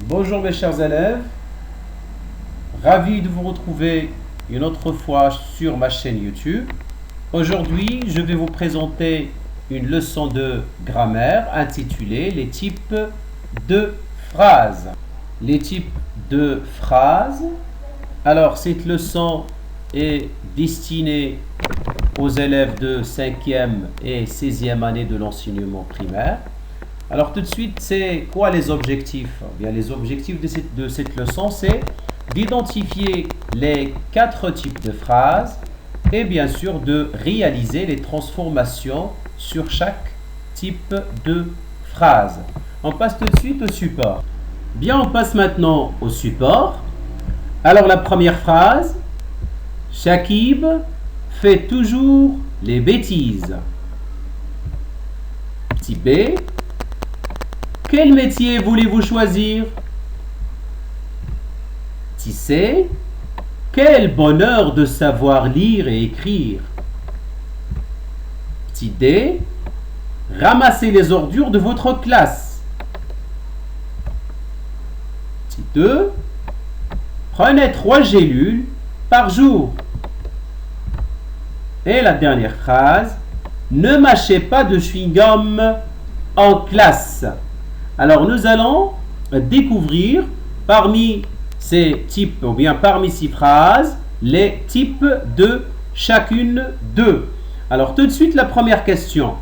Bonjour mes chers élèves, ravi de vous retrouver une autre fois sur ma chaîne YouTube. Aujourd'hui, je vais vous présenter une leçon de grammaire intitulée Les types de phrases. Les types de phrases. Alors, cette leçon est destinée aux élèves de 5e et 16e année de l'enseignement primaire. Alors tout de suite, c'est quoi les objectifs? Bien, les objectifs de cette leçon, c'est d'identifier les 4 types de phrases et bien sûr de réaliser les transformations sur chaque type de phrase. On passe tout de suite au support. Bien, on passe maintenant au support. Alors la première phrase, Shakib fait toujours les bêtises. Petit B. Quel métier voulez-vous choisir? Petit C. Quel bonheur de savoir lire et écrire. Petit D. Ramassez les ordures de votre classe. Petit 2. Prenez 3 gélules par jour. Et la dernière phrase. Ne mâchez pas de chewing-gum en classe. Alors, nous allons découvrir parmi ces types, ou bien parmi ces phrases, les types de chacune d'eux. Alors, tout de suite, la première question.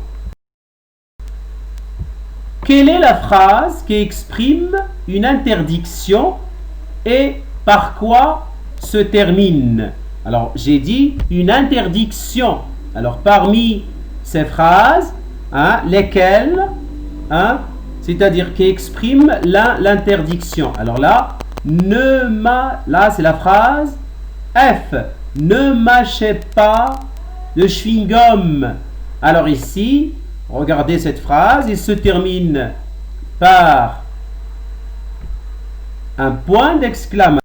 Quelle est la phrase qui exprime une interdiction et par quoi se termine? Alors, j'ai dit une interdiction. Alors, parmi ces phrases, lesquelles, c'est-à-dire qui exprime l'interdiction. Alors là, là c'est la phrase F. Ne mâchez pas de chewing-gum. Alors ici, regardez cette phrase, il se termine par un point d'exclamation.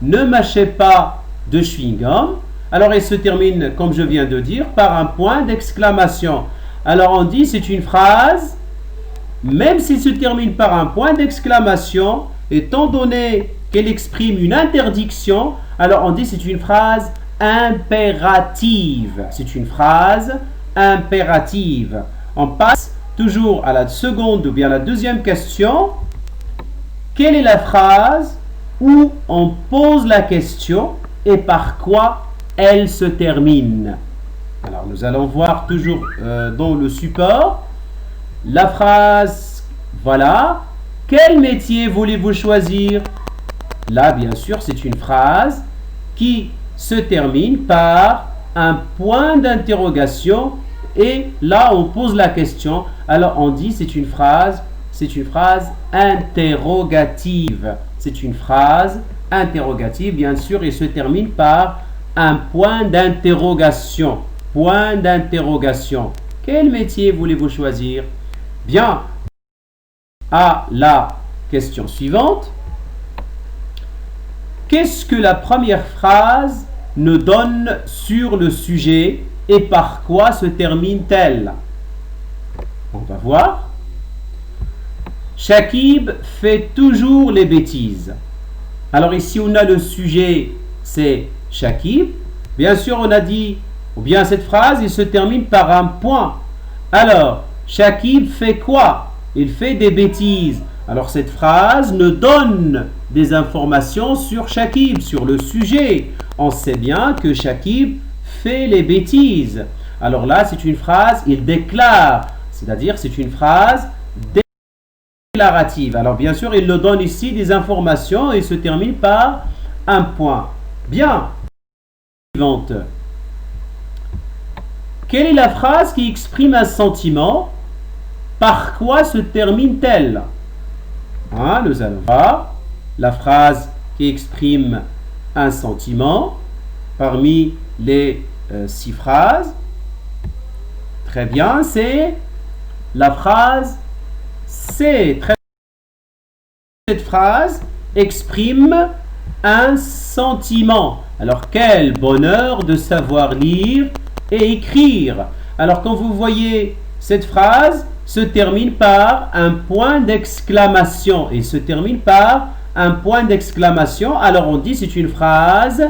Ne mâchez pas de chewing-gum. Alors il se termine, comme je viens de dire, par un point d'exclamation. Alors on dit c'est une phrase. Même s'il se termine par un point d'exclamation, étant donné qu'elle exprime une interdiction, alors on dit c'est une phrase impérative. C'est une phrase impérative. On passe toujours à la seconde ou bien la deuxième question. Quelle est la phrase où on pose la question et par quoi elle se termine? Alors nous allons voir toujours dans le support. La phrase, voilà. Quel métier voulez-vous choisir? Là, bien sûr, c'est une phrase qui se termine par un point d'interrogation et là, on pose la question. Alors, on dit c'est une phrase interrogative. C'est une phrase interrogative, bien sûr, et se termine par un point d'interrogation. Point d'interrogation. Quel métier voulez-vous choisir? Bien, à la question suivante. Qu'est-ce que la première phrase nous donne sur le sujet et par quoi se termine-t-elle? On va voir. Shakib fait toujours les bêtises. Alors ici, on a le sujet, c'est Shakib. Bien sûr, on a dit, ou bien cette phrase, il se termine par un point. Alors, Shakib fait quoi? Il fait des bêtises. Alors cette phrase nous donne des informations sur Shakib, sur le sujet. On sait bien que Shakib fait les bêtises. Alors là, c'est une phrase, il déclare. C'est-à-dire, c'est une phrase déclarative. Alors bien sûr, il nous donne ici des informations et se termine par un point. Bien. Suivante. Quelle est la phrase qui exprime un sentiment? Par quoi se termine-t-elle? Nous allons voir la phrase qui exprime un sentiment parmi les 6 phrases. Très bien, c'est la phrase C. Cette phrase exprime un sentiment. Alors, quel bonheur de savoir lire et écrire. Alors, quand vous voyez cette phrase, se termine par un point d'exclamation. Il se termine par un point d'exclamation. Alors on dit c'est une phrase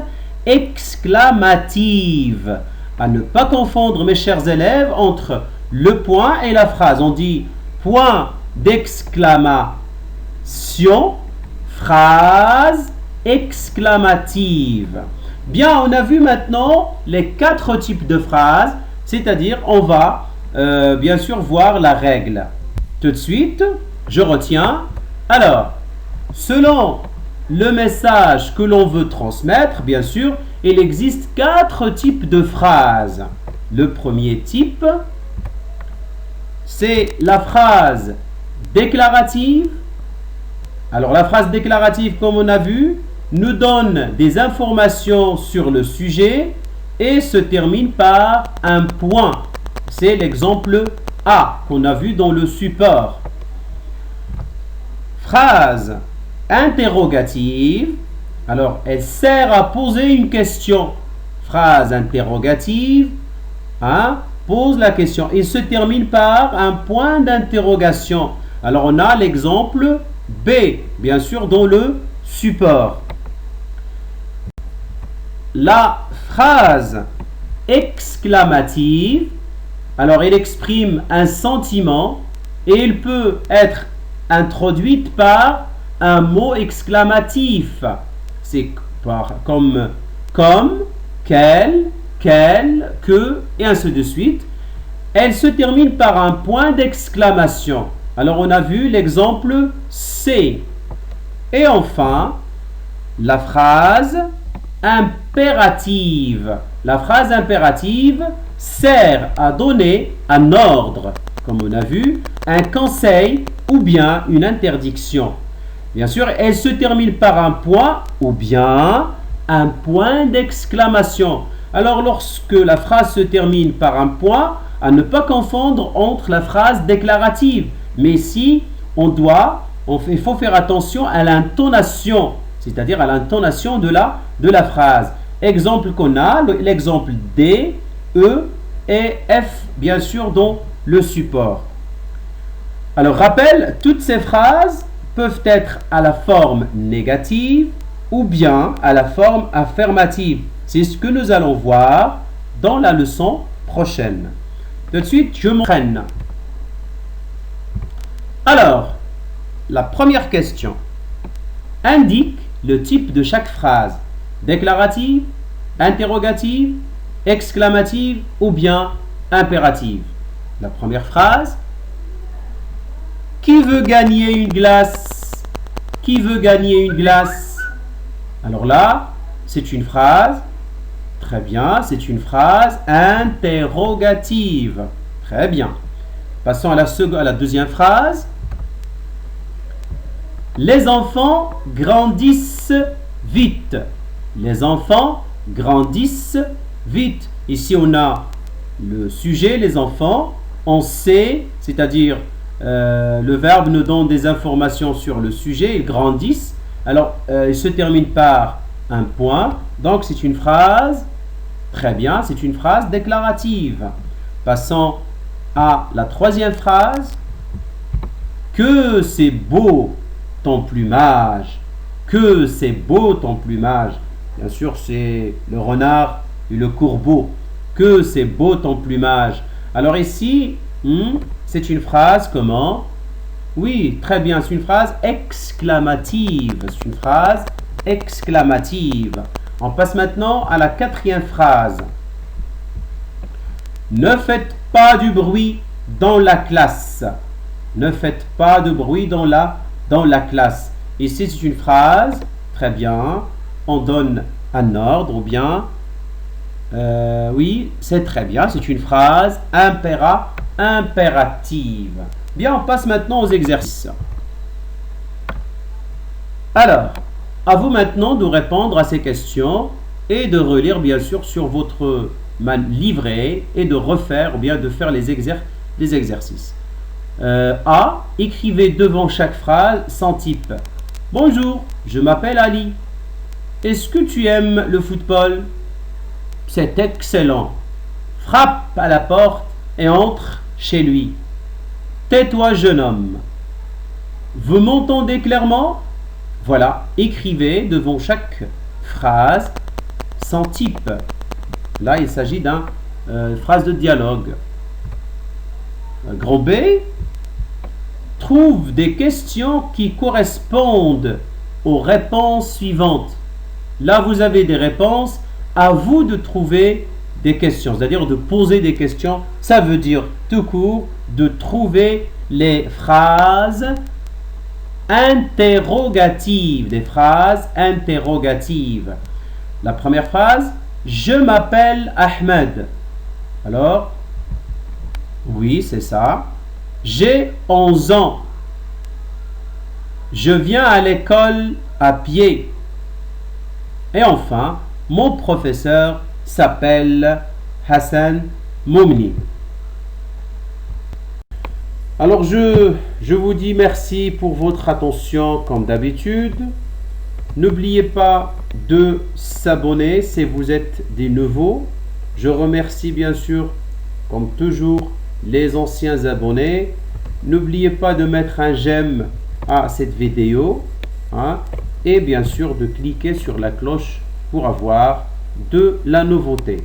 exclamative. À ne pas confondre, mes chers élèves, entre le point et la phrase. On dit point d'exclamation, phrase exclamative. Bien, on a vu maintenant les 4 types de phrases, c'est-à-dire on va bien sûr voir la règle. Tout de suite, je retiens. Alors, selon le message que l'on veut transmettre, bien sûr, il existe 4 types de phrases. Le premier type, c'est la phrase déclarative. Alors, la phrase déclarative, comme on a vu, nous donne des informations sur le sujet et se termine par un point. C'est l'exemple A qu'on a vu dans le support. Phrase interrogative. Alors, elle sert à poser une question. Phrase interrogative, pose la question et se termine par un point d'interrogation. Alors, on a l'exemple B, bien sûr, dans le support. La phrase exclamative, alors elle exprime un sentiment et elle peut être introduite par un mot exclamatif. C'est comme, quel, que, et ainsi de suite. Elle se termine par un point d'exclamation. Alors on a vu l'exemple C. Et enfin, la phrase impérative. La phrase impérative sert à donner un ordre, comme on a vu, un conseil ou bien une interdiction. Bien sûr, elle se termine par un point ou bien un point d'exclamation. Alors, lorsque la phrase se termine par un point, à ne pas confondre entre la phrase déclarative. Mais ici, il faut faire attention à l'intonation, c'est-à-dire à l'intonation de la phrase. Exemple qu'on a, l'exemple D, E et F, bien sûr, dans le support. Alors, rappel, toutes ces phrases peuvent être à la forme négative ou bien à la forme affirmative. C'est ce que nous allons voir dans la leçon prochaine. Tout de suite, je m'entraîne. Alors, la première question indique le type de chaque phrase. Déclarative, interrogative, exclamative ou bien impérative. La première phrase. Qui veut gagner une glace? Qui veut gagner une glace? Alors là, c'est une phrase. Très bien, c'est une phrase interrogative. Très bien. Passons à la deuxième phrase. Les enfants grandissent vite. Les enfants grandissent vite. Ici, on a le sujet, les enfants. On sait, c'est-à-dire le verbe nous donne des informations sur le sujet. Ils grandissent. Alors, il se termine par un point. Donc, c'est une phrase. Très bien, c'est une phrase déclarative. Passons à la troisième phrase. Que c'est beau ton plumage. Que c'est beau ton plumage. Bien sûr, c'est le renard et le corbeau. Que c'est beau ton plumage. Alors ici, c'est une phrase comment? Oui, très bien, c'est une phrase exclamative. C'est une phrase exclamative. On passe maintenant à la quatrième phrase. Ne faites pas du bruit dans la classe. Ne faites pas de bruit dans la classe. Ici, c'est une phrase. Très bien. On donne un ordre ou bien... oui, c'est très bien. C'est une phrase impérative. Bien, on passe maintenant aux exercices. Alors, à vous maintenant de répondre à ces questions et de relire bien sûr sur votre livret et de refaire ou bien de faire les exercices. A. Écrivez devant chaque phrase sans type. Bonjour, je m'appelle Ali. Est-ce que tu aimes le football? C'est excellent. Frappe à la porte et entre chez lui. Tais-toi, jeune homme. Vous m'entendez clairement? Voilà, écrivez devant chaque phrase son type. Là, il s'agit d'une phrase de dialogue. Grand B, trouve des questions qui correspondent aux réponses suivantes. Là, vous avez des réponses. À vous de trouver des questions, c'est-à-dire de poser des questions. Ça veut dire tout court de trouver les phrases interrogatives, des phrases interrogatives. La première phrase, je m'appelle Ahmed. Alors, oui, c'est ça. J'ai 11 ans. Je viens à l'école à pied. Et enfin, mon professeur s'appelle Hassan Moumni. Alors, je vous dis merci pour votre attention comme d'habitude. N'oubliez pas de s'abonner si vous êtes des nouveaux. Je remercie bien sûr, comme toujours, les anciens abonnés. N'oubliez pas de mettre un j'aime à cette vidéo, hein, et bien sûr de cliquer sur la cloche pour avoir de la nouveauté.